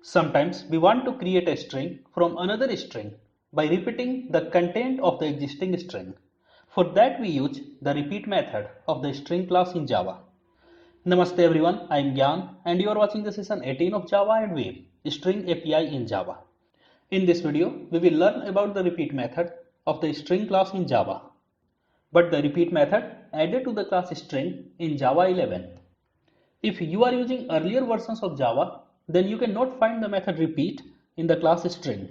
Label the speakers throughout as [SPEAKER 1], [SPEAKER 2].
[SPEAKER 1] Sometimes we want to create a string from another string by repeating the content of the existing string. For that we use the repeat method of the string class in Java. Namaste everyone, I am Gyan and you are watching the session 18 of Java and Web, String API in Java. In this video, we will learn about the repeat method of the string class in Java. But the repeat method added to the class string in Java 11. If you are using earlier versions of Java, then you cannot find the method repeat in the class string.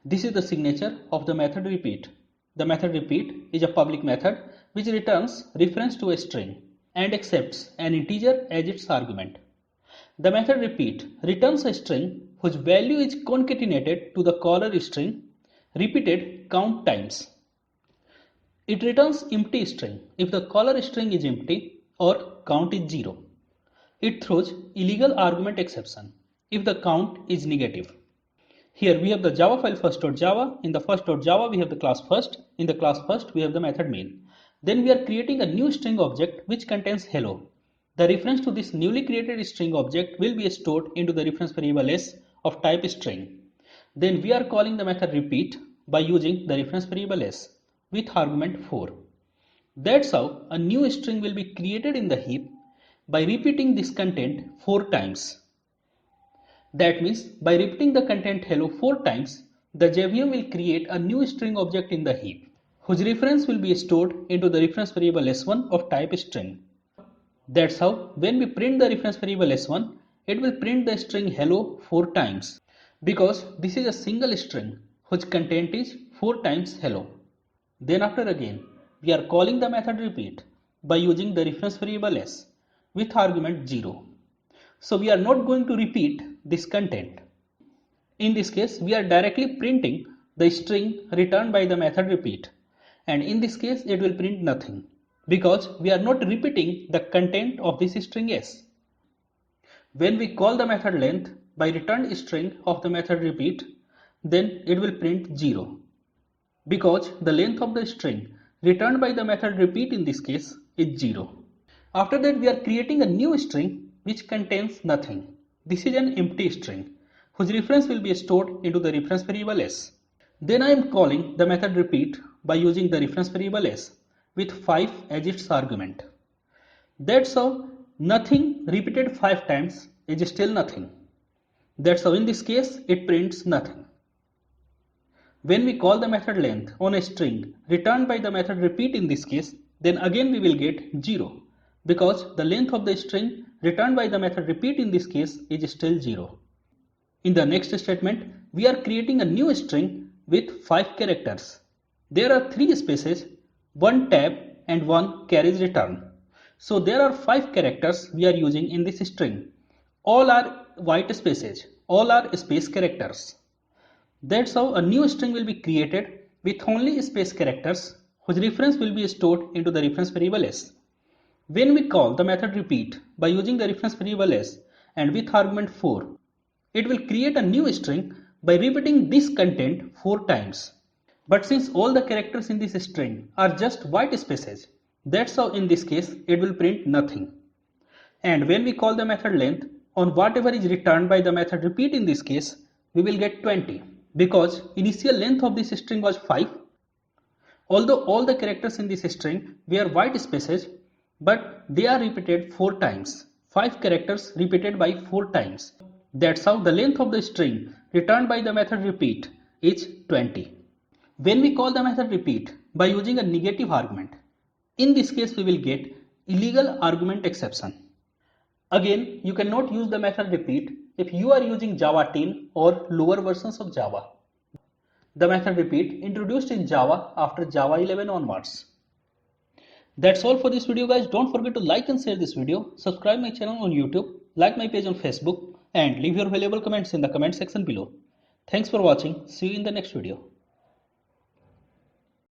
[SPEAKER 1] This is the signature of the method repeat. The method repeat is a public method which returns reference to a string and accepts an integer as its argument. The method repeat returns a string whose value is concatenated to the caller string repeated count times. It returns empty string if the caller string is empty or count is 0. It throws illegal argument exception if the count is negative. Here we have the Java file first.java. In the first.java we have the class first. In the class first we have the method main. Then we are creating a new string object which contains hello. The reference to this newly created string object will be stored into the reference variable s of type string. Then we are calling the method repeat by using the reference variable s with argument 4. That's how a new string will be created in the heap by repeating this content 4 times. That means by repeating the content hello 4 times, the JVM will create a new string object in the heap, whose reference will be stored into the reference variable s1 of type string. That's how when we print the reference variable s1, it will print the string hello 4 times, because this is a single string whose content is 4 times hello. Then after again, we are calling the method repeat by using the reference variable s with argument 0. So we are not going to repeat this content. In this case, we are directly printing the string returned by the method repeat, and in this case it will print nothing because we are not repeating the content of this string s. When we call the method length by returned string of the method repeat, then it will print 0 because the length of the string returned by the method repeat in this case is 0. After that we are creating a new string which contains nothing. This is an empty string whose reference will be stored into the reference variable s. Then I am calling the method repeat by using the reference variable s with 5 as its argument. That's how nothing repeated 5 times is still nothing. That's how in this case it prints nothing. When we call the method length on a string returned by the method repeat in this case, then again we will get 0 because the length of the string returned by the method repeat in this case is still 0. In the next statement, we are creating a new string with 5 characters. There are 3 spaces, 1 tab and 1 carriage return. So there are 5 characters we are using in this string. All are white spaces, all are space characters. That's how a new string will be created with only space characters whose reference will be stored into the reference variable s. When we call the method repeat by using the reference variable s and with argument 4, it will create a new string by repeating this content 4 times. But since all the characters in this string are just white spaces, that's how in this case it will print nothing. And when we call the method length on whatever is returned by the method repeat in this case, we will get 20 because initial length of this string was 5. Although all the characters in this string were white spaces, but they are repeated 4 times. 5 characters repeated by 4 times. That's how the length of the string returned by the method repeat is 20. When we call the method repeat by using a negative argument, in this case we will get illegal argument exception. Again, you cannot use the method repeat if you are using Java 10 or lower versions of Java. The method repeat introduced in Java after Java 11 onwards. That's all for this video guys. Don't forget to like and share this video, subscribe my channel on YouTube, like my page on Facebook and leave your valuable comments in the comment section below. Thanks for watching. See you in the next video.